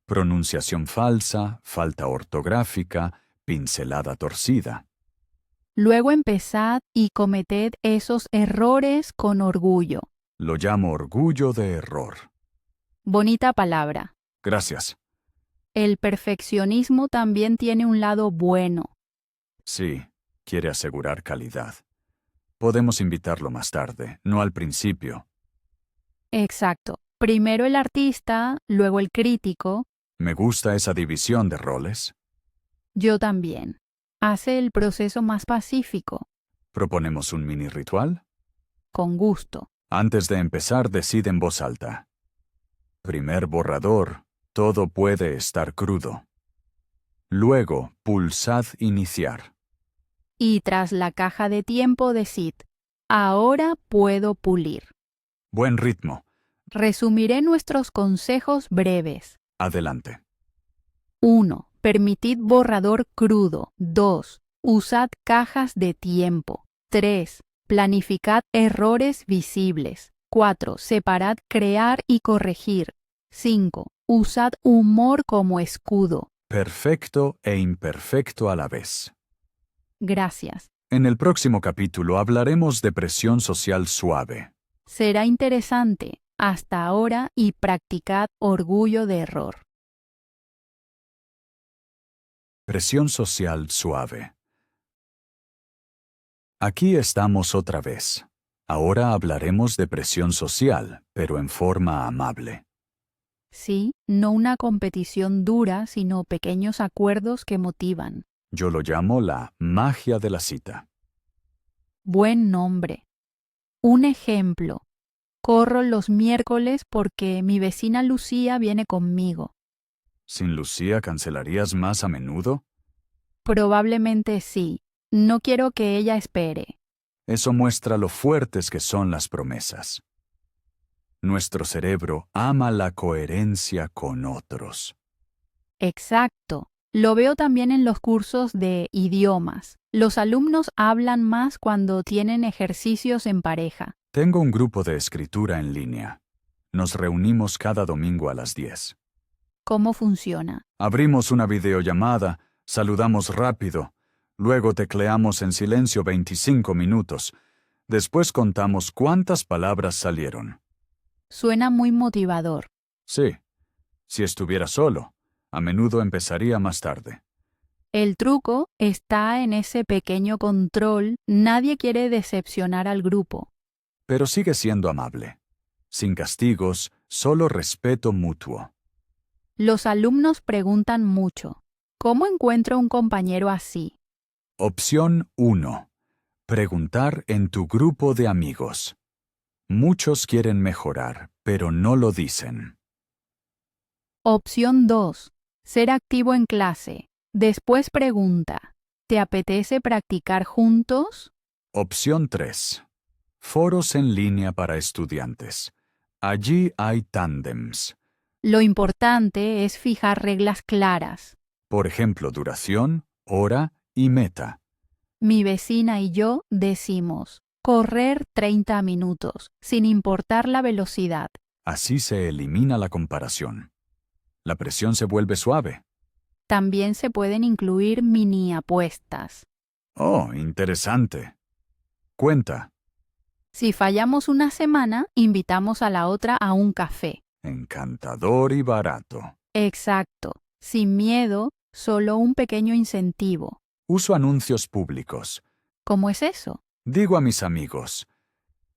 pronunciación falsa, falta ortográfica, pincelada torcida. Luego empezad y cometed esos errores con orgullo. Lo llamo orgullo de error. Bonita palabra. Gracias. El perfeccionismo también tiene un lado bueno. Sí, quiere asegurar calidad. Podemos invitarlo más tarde, no al principio. Exacto. Primero el artista, luego el crítico. Me gusta esa división de roles. Yo también. Hace el proceso más pacífico. ¿Proponemos un mini ritual? Con gusto. Antes de empezar, decid en voz alta. Primer borrador, todo puede estar crudo. Luego, pulsad iniciar. Y tras la caja de tiempo decid, ahora puedo pulir. Buen ritmo. Resumiré nuestros consejos breves. Adelante. 1. Permitid borrador crudo. 2. Usad cajas de tiempo. 3. Planificad errores visibles. 4. Separad crear y corregir. 5. Usad humor como escudo. Perfecto e imperfecto a la vez. Gracias. En el próximo capítulo hablaremos de presión social suave. Será interesante. Hasta ahora y practicad orgullo de error. Presión social suave. Aquí estamos otra vez. Ahora hablaremos de presión social, pero en forma amable. Sí, no una competición dura, sino pequeños acuerdos que motivan. Yo lo llamo la magia de la cita. Buen nombre. Un ejemplo. Corro los miércoles porque mi vecina Lucía viene conmigo. ¿Sin Lucía cancelarías más a menudo? Probablemente sí. No quiero que ella espere. Eso muestra lo fuertes que son las promesas. Nuestro cerebro ama la coherencia con otros. Exacto. Lo veo también en los cursos de idiomas. Los alumnos hablan más cuando tienen ejercicios en pareja. Tengo un grupo de escritura en línea. Nos reunimos cada domingo a las 10. ¿Cómo funciona? Abrimos una videollamada, saludamos rápido, luego tecleamos en silencio 25 minutos. Después contamos cuántas palabras salieron. Suena muy motivador. Sí, si estuviera solo, a menudo empezaría más tarde. El truco está en ese pequeño control. Nadie quiere decepcionar al grupo. Pero sigue siendo amable. Sin castigos, solo respeto mutuo. Los alumnos preguntan mucho. ¿Cómo encuentro un compañero así? Opción 1. Preguntar en tu grupo de amigos. Muchos quieren mejorar, pero no lo dicen. Opción 2. Ser activo en clase. Después pregunta. ¿Te apetece practicar juntos? Opción 3. Foros en línea para estudiantes. Allí hay tándems. Lo importante es fijar reglas claras. Por ejemplo, duración, hora y meta. Mi vecina y yo decimos, correr 30 minutos, sin importar la velocidad. Así se elimina la comparación. La presión se vuelve suave. También se pueden incluir mini apuestas. Oh, interesante. Cuenta. Si fallamos una semana, invitamos a la otra a un café. Encantador y barato. Exacto. Sin miedo, solo un pequeño incentivo. Uso anuncios públicos. ¿Cómo es eso? Digo a mis amigos,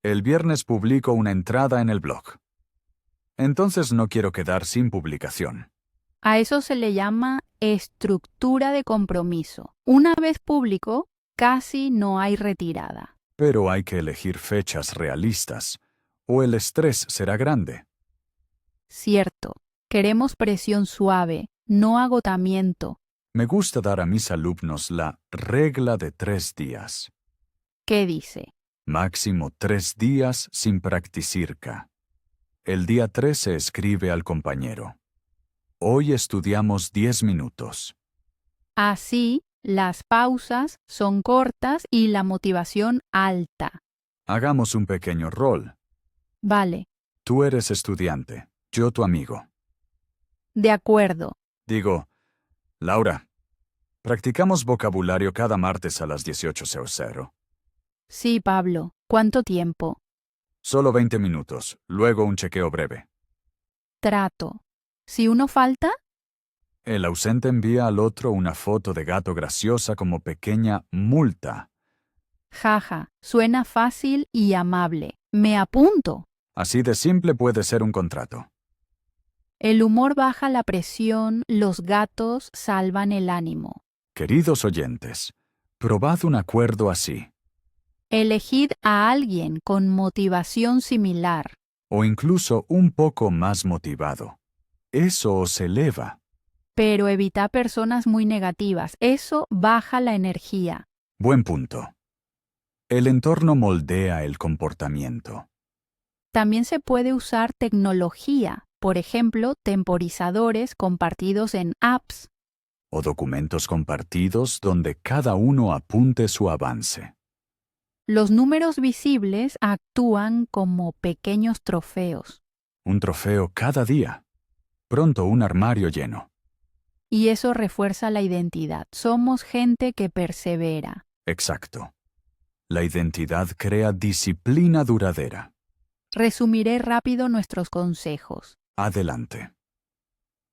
el viernes publico una entrada en el blog. Entonces no quiero quedar sin publicación. A eso se le llama estructura de compromiso. Una vez público, casi no hay retirada. Pero hay que elegir fechas realistas, o el estrés será grande. Cierto, queremos presión suave, no agotamiento. Me gusta dar a mis alumnos la regla de 3 días. ¿Qué dice? Máximo 3 días sin practicirca. El día 3 se escribe al compañero. Hoy estudiamos 10 minutos. Así, las pausas son cortas y la motivación alta. Hagamos un pequeño rol. Vale, Tú eres estudiante, yo tu amigo. de acuerdo. Digo, Laura, practicamos vocabulario cada martes a las 18:00. Sí, Pablo. ¿Cuánto tiempo? Solo 20 minutos, luego un chequeo breve. Trato. Si uno falta, El ausente envía al otro una foto de gato graciosa como pequeña multa. jaja, suena fácil y amable. Me apunto. Así de simple puede ser un contrato. El humor baja la presión, los gatos salvan el ánimo. Queridos oyentes, probad un acuerdo así, Elegid a alguien con motivación similar. o incluso un poco más motivado. Eso os eleva. Pero evita personas muy negativas. Eso baja la energía. Buen punto. El entorno moldea el comportamiento. También se puede usar tecnología, por ejemplo, temporizadores compartidos en apps. O documentos compartidos donde cada uno apunte su avance. Los números visibles actúan como pequeños trofeos. Un trofeo cada día. Pronto un armario lleno. Y eso refuerza la identidad. Somos gente que persevera. Exacto. La identidad crea disciplina duradera. Resumiré rápido nuestros consejos. Adelante.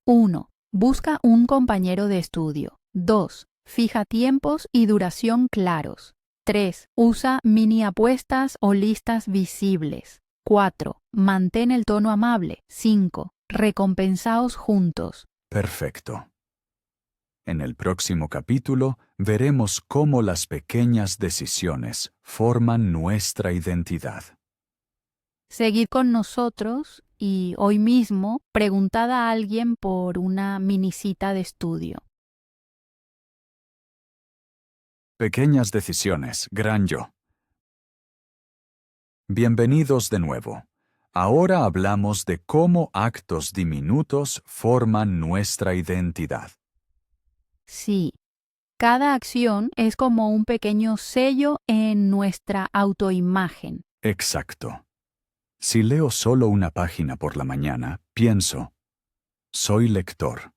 1. Busca un compañero de estudio. 2. Fija tiempos y duración claros. 3. Usa mini apuestas o listas visibles. 4. Mantén el tono amable. 5. Recompensaos juntos. Perfecto. En el próximo capítulo veremos cómo las pequeñas decisiones forman nuestra identidad. Seguid con nosotros y hoy mismo preguntad a alguien por una minicita de estudio. Pequeñas decisiones, gran yo. Bienvenidos de nuevo. Ahora hablamos de cómo actos diminutos forman nuestra identidad. Sí, cada acción es como un pequeño sello en nuestra autoimagen. Exacto. Si leo solo una página por la mañana, pienso, soy lector.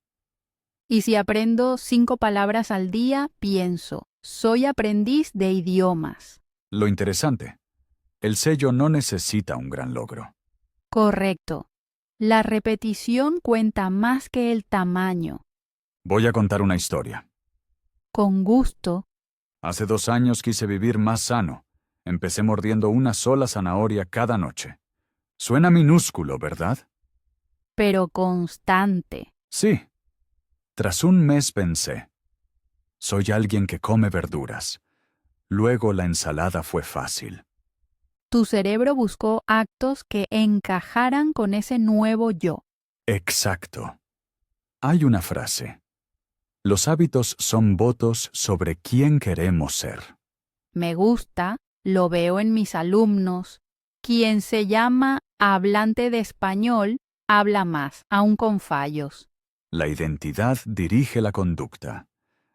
Y si aprendo 5 palabras al día, pienso, soy aprendiz de idiomas. Lo interesante, el sello no necesita un gran logro. Correcto. La repetición cuenta más que el tamaño. Voy a contar una historia. Con gusto, Hace 2 años quise vivir más sano. Empecé mordiendo una sola zanahoria cada noche. Suena minúsculo, ¿verdad? pero constante. Sí. Tras un mes pensé, soy alguien que come verduras. Luego la ensalada fue fácil. Tu cerebro buscó actos que encajaran con ese nuevo yo. Exacto. Hay una frase. Los hábitos son votos sobre quién queremos ser. Me gusta, lo veo en mis alumnos. Quien se llama hablante de español habla más, aun con fallos. La identidad dirige la conducta.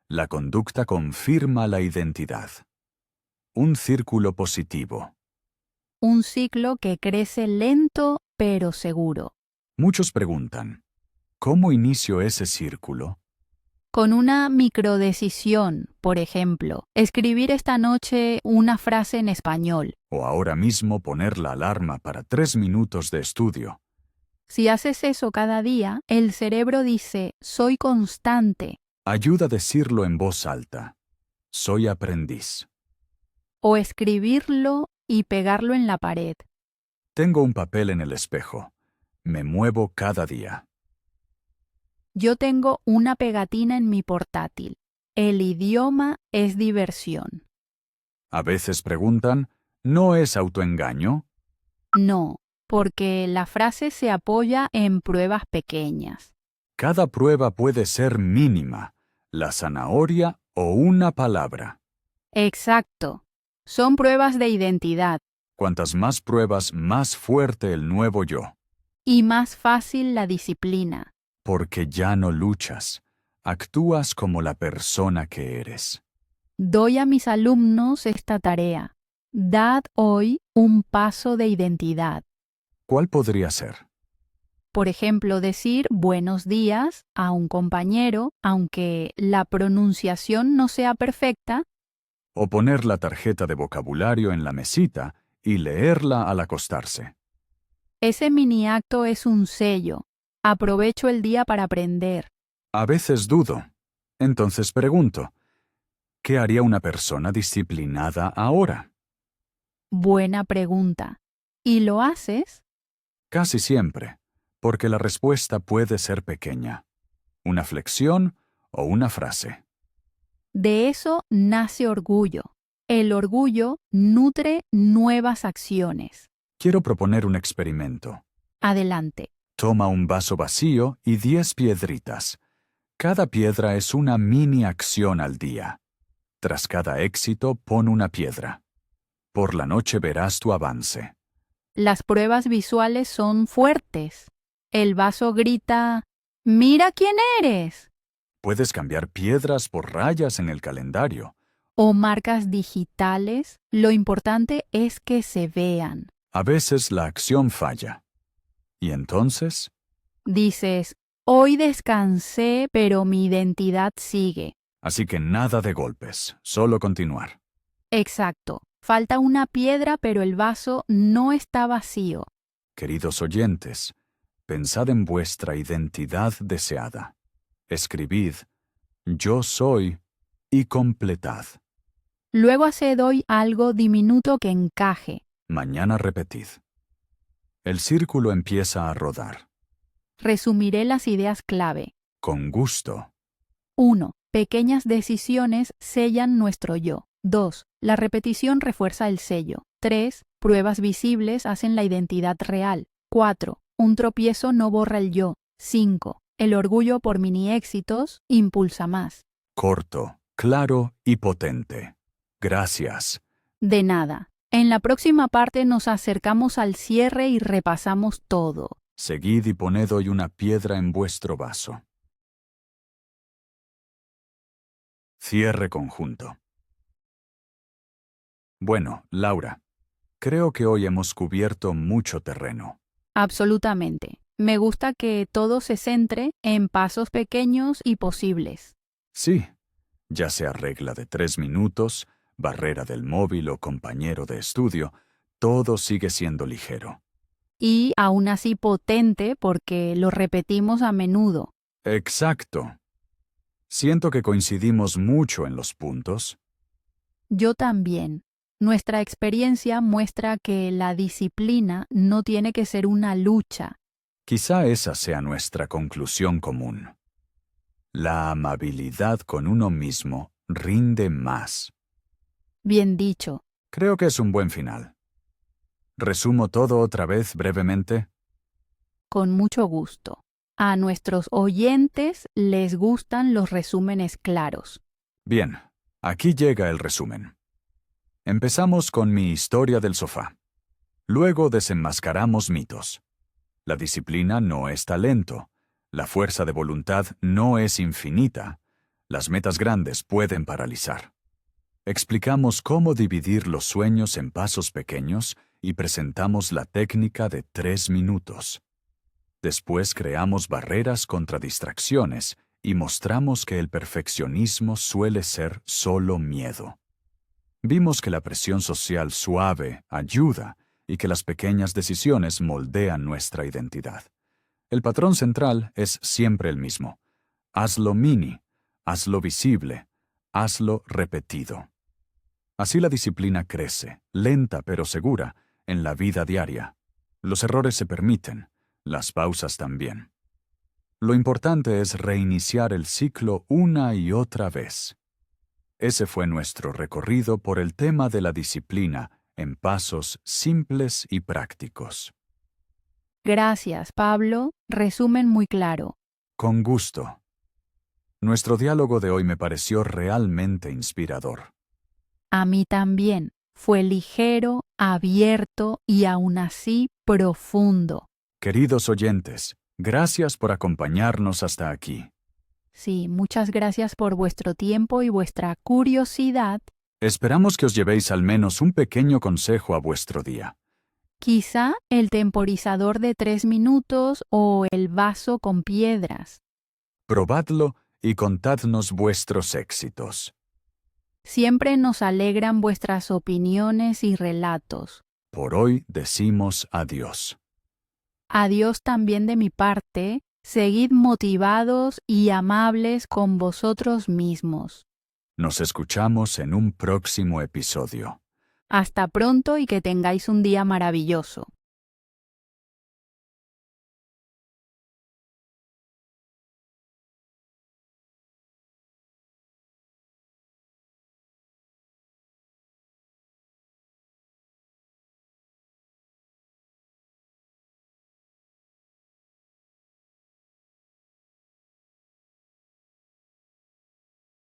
La conducta confirma la identidad. Un círculo positivo. Un ciclo que crece lento pero seguro. Muchos preguntan, ¿cómo inicio ese círculo? Con una microdecisión, por ejemplo, escribir esta noche una frase en español. O ahora mismo poner la alarma para 3 minutos de estudio. Si haces eso cada día, el cerebro dice, soy constante. Ayuda a decirlo en voz alta. Soy aprendiz. O escribirlo y pegarlo en la pared. Tengo un papel en el espejo. Me muevo cada día. Yo tengo una pegatina en mi portátil. El idioma es diversión. A veces preguntan, ¿no es autoengaño? No, porque la frase se apoya en pruebas pequeñas. Cada prueba puede ser mínima, la zanahoria o una palabra. Exacto. Son pruebas de identidad Cuantas más pruebas, más fuerte el nuevo yo. y más fácil la disciplina. Porque ya no luchas, actúas como la persona que eres. Doy a mis alumnos esta tarea. Dad hoy un paso de identidad. ¿Cuál podría ser? Por ejemplo, decir buenos días a un compañero, aunque la pronunciación no sea perfecta, O poner la tarjeta de vocabulario en la mesita y leerla al acostarse. ese mini acto es un sello. Aprovecho el día para aprender. A veces dudo. Entonces pregunto, ¿qué haría una persona disciplinada ahora? Buena pregunta. ¿Y lo haces? Casi siempre, porque la respuesta puede ser pequeña. Una flexión o una frase. De eso nace orgullo. El orgullo nutre nuevas acciones. Quiero proponer un experimento. Adelante. Toma un vaso vacío y 10 piedritas. Cada piedra es una mini acción al día. Tras cada éxito, pon una piedra. Por la noche verás tu avance. Las pruebas visuales son fuertes. El vaso grita, ¡Mira quién eres! Puedes cambiar piedras por rayas en el calendario. O marcas digitales. Lo importante es que se vean. A veces la acción falla. ¿Y entonces? Dices, hoy descansé, pero mi identidad sigue. Así que nada de golpes, solo continuar. Exacto. Falta una piedra, pero el vaso no está vacío. Queridos oyentes, pensad en vuestra identidad deseada. Escribid, yo soy, y completad. Luego haced hoy algo diminuto que encaje. Mañana repetid. El círculo empieza a rodar. Resumiré las ideas clave. Con gusto. 1. Pequeñas decisiones sellan nuestro yo. 2. La repetición refuerza el sello. 3. Pruebas visibles hacen la identidad real. 4. Un tropiezo no borra el yo. 5. El orgullo por mini éxitos impulsa más. Corto, claro y potente. Gracias. De nada. En la próxima parte nos acercamos al cierre y repasamos todo. Seguid y poned hoy una piedra en vuestro vaso. Cierre conjunto. Bueno, Laura, creo que hoy hemos cubierto mucho terreno. Absolutamente. Me gusta que todo se centre en pasos pequeños y posibles. Sí, ya sea regla de 3 minutos, barrera del móvil o compañero de estudio, todo sigue siendo ligero. Y aún así potente porque lo repetimos a menudo. Exacto. Siento que coincidimos mucho en los puntos. Yo también. Nuestra experiencia muestra que la disciplina no tiene que ser una lucha. Quizá esa sea nuestra conclusión común. La amabilidad con uno mismo rinde más. Bien dicho. Creo que es un buen final. ¿Resumo todo otra vez brevemente? Con mucho gusto. A nuestros oyentes les gustan los resúmenes claros. Bien, aquí llega el resumen. Empezamos con mi historia del sofá. Luego desenmascaramos mitos. La disciplina no es talento. La fuerza de voluntad no es infinita. Las metas grandes pueden paralizar. Explicamos cómo dividir los sueños en pasos pequeños y presentamos la técnica de 3 minutos. Después creamos barreras contra distracciones y mostramos que el perfeccionismo suele ser solo miedo. Vimos que la presión social suave ayuda y que las pequeñas decisiones moldean nuestra identidad. El patrón central es siempre el mismo. Hazlo mini, hazlo visible, hazlo repetido. Así la disciplina crece, lenta pero segura, en la vida diaria. Los errores se permiten, las pausas también. Lo importante es reiniciar el ciclo una y otra vez. Ese fue nuestro recorrido por el tema de la disciplina en pasos simples y prácticos. Gracias, Pablo. Resumen muy claro. Con gusto. Nuestro diálogo de hoy me pareció realmente inspirador. A mí también. Fue ligero, abierto y aún así profundo. Queridos oyentes, gracias por acompañarnos hasta aquí. Sí, muchas gracias por vuestro tiempo y vuestra curiosidad. Esperamos que os llevéis al menos un pequeño consejo a vuestro día. Quizá el temporizador de 3 minutos o el vaso con piedras. Probadlo y contadnos vuestros éxitos. Siempre nos alegran vuestras opiniones y relatos. Por hoy decimos adiós. Adiós también de mi parte. Seguid motivados y amables con vosotros mismos. Nos escuchamos en un próximo episodio. Hasta pronto y que tengáis un día maravilloso.